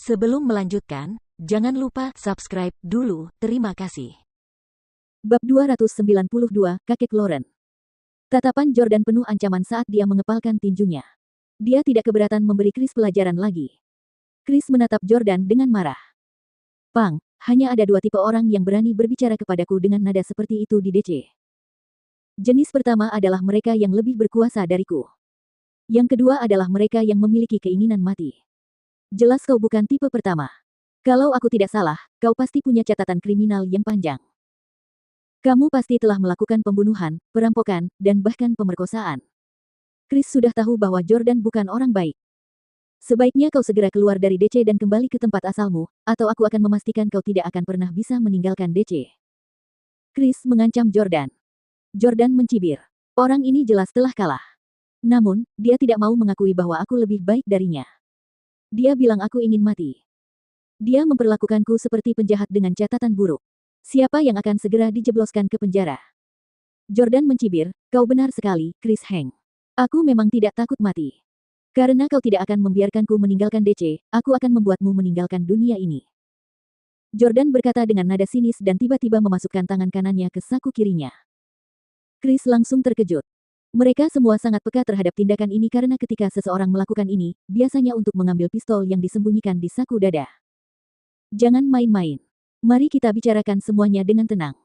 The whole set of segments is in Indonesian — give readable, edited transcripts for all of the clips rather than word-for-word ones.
Sebelum melanjutkan, jangan lupa subscribe dulu. Terima kasih. Bab 292, Kakek Lauren. Tatapan Jordan penuh ancaman saat dia mengepalkan tinjunya. Dia tidak keberatan memberi Chris pelajaran lagi. Chris menatap Jordan dengan marah. Pang, hanya ada dua tipe orang yang berani berbicara kepadaku dengan nada seperti itu di DC. Jenis pertama adalah mereka yang lebih berkuasa dariku. Yang kedua adalah mereka yang memiliki keinginan mati. Jelas kau bukan tipe pertama. Kalau aku tidak salah, kau pasti punya catatan kriminal yang panjang. Kamu pasti telah melakukan pembunuhan, perampokan, dan bahkan pemerkosaan. Chris sudah tahu bahwa Jordan bukan orang baik. Sebaiknya kau segera keluar dari DC dan kembali ke tempat asalmu, atau aku akan memastikan kau tidak akan pernah bisa meninggalkan DC. Chris mengancam Jordan. Jordan mencibir. Orang ini jelas telah kalah. Namun, dia tidak mau mengakui bahwa aku lebih baik darinya. Dia bilang aku ingin mati. Dia memperlakukanku seperti penjahat dengan catatan buruk. Siapa yang akan segera dijebloskan ke penjara? Jordan mencibir, kau benar sekali, Chris Heng. Aku memang tidak takut mati. Karena kau tidak akan membiarkanku meninggalkan DC, aku akan membuatmu meninggalkan dunia ini. Jordan berkata dengan nada sinis dan tiba-tiba memasukkan tangan kanannya ke saku kirinya. Chris langsung terkejut. Mereka semua sangat peka terhadap tindakan ini karena ketika seseorang melakukan ini, biasanya untuk mengambil pistol yang disembunyikan di saku dada. Jangan main-main. Mari kita bicarakan semuanya dengan tenang.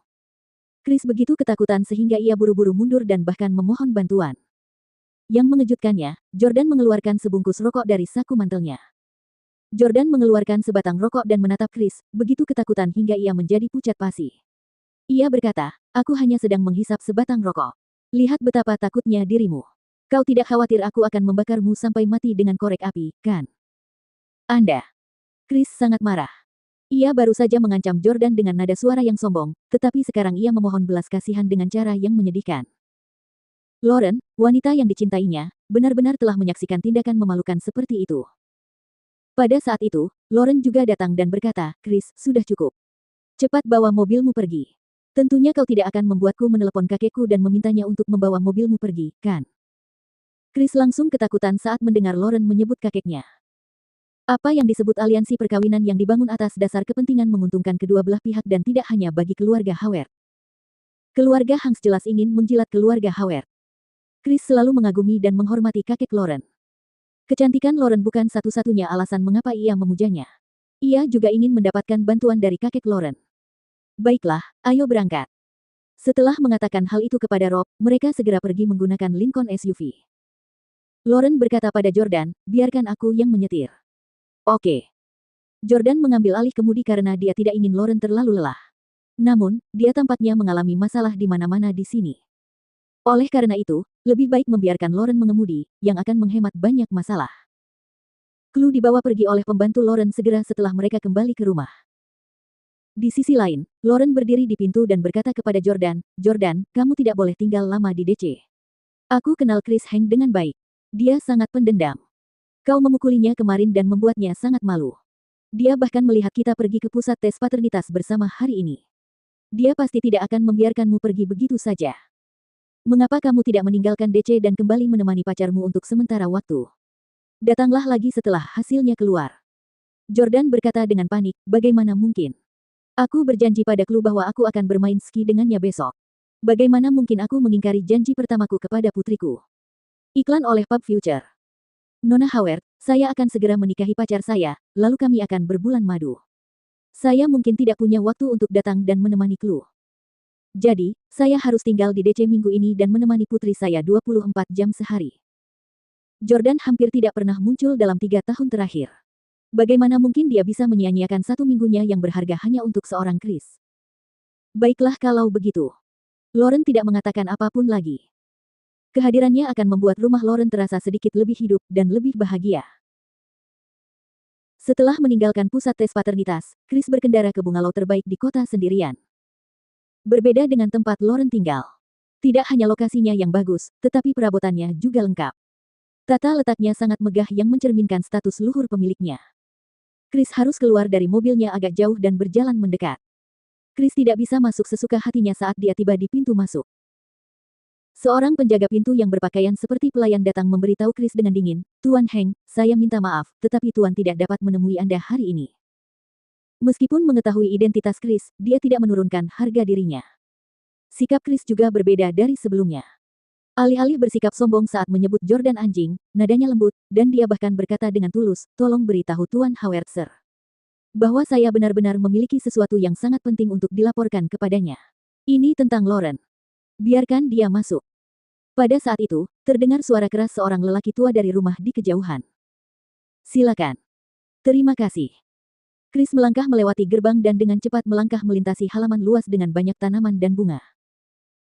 Chris begitu ketakutan sehingga ia buru-buru mundur dan bahkan memohon bantuan. Yang mengejutkannya, Jordan mengeluarkan sebungkus rokok dari saku mantelnya. Jordan mengeluarkan sebatang rokok dan menatap Chris, begitu ketakutan hingga ia menjadi pucat pasi. Ia berkata, aku hanya sedang menghisap sebatang rokok. Lihat betapa takutnya dirimu. Kau tidak khawatir aku akan membakarmu sampai mati dengan korek api, kan? Anda. Chris sangat marah. Ia baru saja mengancam Jordan dengan nada suara yang sombong, tetapi sekarang ia memohon belas kasihan dengan cara yang menyedihkan. Lauren, wanita yang dicintainya, benar-benar telah menyaksikan tindakan memalukan seperti itu. Pada saat itu, Lauren juga datang dan berkata, Chris, sudah cukup. Cepat bawa mobilmu pergi. Tentunya kau tidak akan membuatku menelepon kakekku dan memintanya untuk membawa mobilmu pergi, kan? Chris langsung ketakutan saat mendengar Lauren menyebut kakeknya. Apa yang disebut aliansi perkawinan yang dibangun atas dasar kepentingan menguntungkan kedua belah pihak dan tidak hanya bagi keluarga Howard. Keluarga Hanks jelas ingin menjilat keluarga Howard. Chris selalu mengagumi dan menghormati kakek Lauren. Kecantikan Lauren bukan satu-satunya alasan mengapa ia memujanya. Ia juga ingin mendapatkan bantuan dari kakek Lauren. Baiklah, ayo berangkat. Setelah mengatakan hal itu kepada Rob, mereka segera pergi menggunakan Lincoln SUV. Lauren berkata pada Jordan, biarkan aku yang menyetir. Oke. Jordan mengambil alih kemudi karena dia tidak ingin Lauren terlalu lelah. Namun, dia tampaknya mengalami masalah di mana-mana di sini. Oleh karena itu, lebih baik membiarkan Lauren mengemudi, yang akan menghemat banyak masalah. Clue dibawa pergi oleh pembantu Lauren segera setelah mereka kembali ke rumah. Di sisi lain, Lauren berdiri di pintu dan berkata kepada Jordan, Jordan, kamu tidak boleh tinggal lama di DC. Aku kenal Chris Heng dengan baik. Dia sangat pendendam. Kau memukulinya kemarin dan membuatnya sangat malu. Dia bahkan melihat kita pergi ke pusat tes paternitas bersama hari ini. Dia pasti tidak akan membiarkanmu pergi begitu saja. Mengapa kamu tidak meninggalkan DC dan kembali menemani pacarmu untuk sementara waktu? Datanglah lagi setelah hasilnya keluar. Jordan berkata dengan panik, bagaimana mungkin? Aku berjanji pada Clue bahwa aku akan bermain ski dengannya besok. Bagaimana mungkin aku mengingkari janji pertamaku kepada putriku? Iklan oleh Pub Future. Nona Howard, saya akan segera menikahi pacar saya, lalu kami akan berbulan madu. Saya mungkin tidak punya waktu untuk datang dan menemani Clue. Jadi, saya harus tinggal di DC minggu ini dan menemani putri saya 24 jam sehari. Jordan hampir tidak pernah muncul dalam 3 tahun terakhir. Bagaimana mungkin dia bisa menyia-nyiakan 1 minggunya yang berharga hanya untuk seorang Chris? Baiklah kalau begitu. Lauren tidak mengatakan apapun lagi. Kehadirannya akan membuat rumah Lauren terasa sedikit lebih hidup dan lebih bahagia. Setelah meninggalkan pusat tes paternitas, Chris berkendara ke bungalow terbaik di kota sendirian. Berbeda dengan tempat Lauren tinggal. Tidak hanya lokasinya yang bagus, tetapi perabotannya juga lengkap. Tata letaknya sangat megah yang mencerminkan status luhur pemiliknya. Chris harus keluar dari mobilnya agak jauh dan berjalan mendekat. Chris tidak bisa masuk sesuka hatinya saat dia tiba di pintu masuk. Seorang penjaga pintu yang berpakaian seperti pelayan datang memberitahu Chris dengan dingin, "Tuan Heng, saya minta maaf, tetapi Tuan tidak dapat menemui Anda hari ini." Meskipun mengetahui identitas Chris, dia tidak menurunkan harga dirinya. Sikap Chris juga berbeda dari sebelumnya. Alih-alih bersikap sombong saat menyebut Jordan anjing, nadanya lembut, dan dia bahkan berkata dengan tulus, "Tolong beritahu Tuan Howitzer bahwa saya benar-benar memiliki sesuatu yang sangat penting untuk dilaporkan kepadanya. Ini tentang Lauren. Biarkan dia masuk." Pada saat itu, terdengar suara keras seorang lelaki tua dari rumah di kejauhan. "Silakan." "Terima kasih." Chris melangkah melewati gerbang dan dengan cepat melangkah melintasi halaman luas dengan banyak tanaman dan bunga.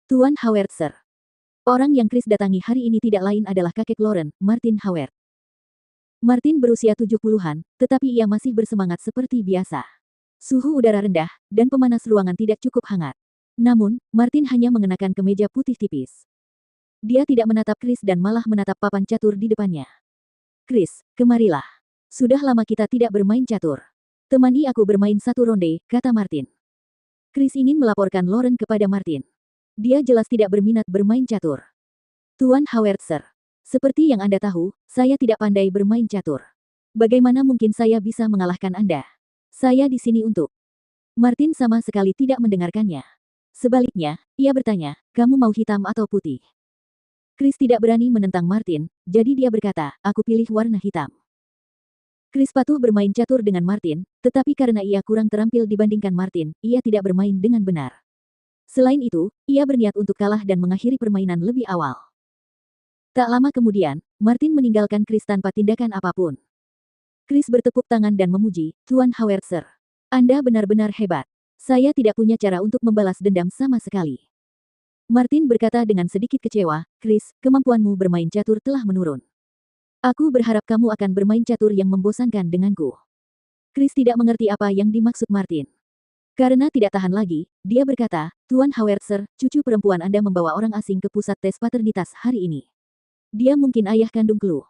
Tuan Howitzer. Orang yang Chris datangi hari ini tidak lain adalah kakek Lauren, Martin Howard. Martin berusia 70-an, tetapi ia masih bersemangat seperti biasa. Suhu udara rendah, dan pemanas ruangan tidak cukup hangat. Namun, Martin hanya mengenakan kemeja putih tipis. Dia tidak menatap Chris dan malah menatap papan catur di depannya. "Chris, kemarilah. Sudah lama kita tidak bermain catur. Temani aku bermain satu ronde," kata Martin. Chris ingin melaporkan Lauren kepada Martin. Dia jelas tidak berminat bermain catur. "Tuan Howitzer, seperti yang Anda tahu, saya tidak pandai bermain catur. Bagaimana mungkin saya bisa mengalahkan Anda? Saya di sini untuk..." Martin sama sekali tidak mendengarkannya. Sebaliknya, ia bertanya, "Kamu mau hitam atau putih?" Chris tidak berani menentang Martin, jadi dia berkata, "Aku pilih warna hitam." Chris patuh bermain catur dengan Martin, tetapi karena ia kurang terampil dibandingkan Martin, ia tidak bermain dengan benar. Selain itu, ia berniat untuk kalah dan mengakhiri permainan lebih awal. Tak lama kemudian, Martin meninggalkan Chris tanpa tindakan apapun. Chris bertepuk tangan dan memuji, "Tuan Howitzer, Anda benar-benar hebat. Saya tidak punya cara untuk membalas dendam sama sekali." Martin berkata dengan sedikit kecewa, "Chris, kemampuanmu bermain catur telah menurun. Aku berharap kamu akan bermain catur yang membosankan denganku." Chris tidak mengerti apa yang dimaksud Martin. Karena tidak tahan lagi, dia berkata, "Tuan Howitzer, cucu perempuan Anda membawa orang asing ke pusat tes paternitas hari ini. Dia mungkin ayah kandung Chloe."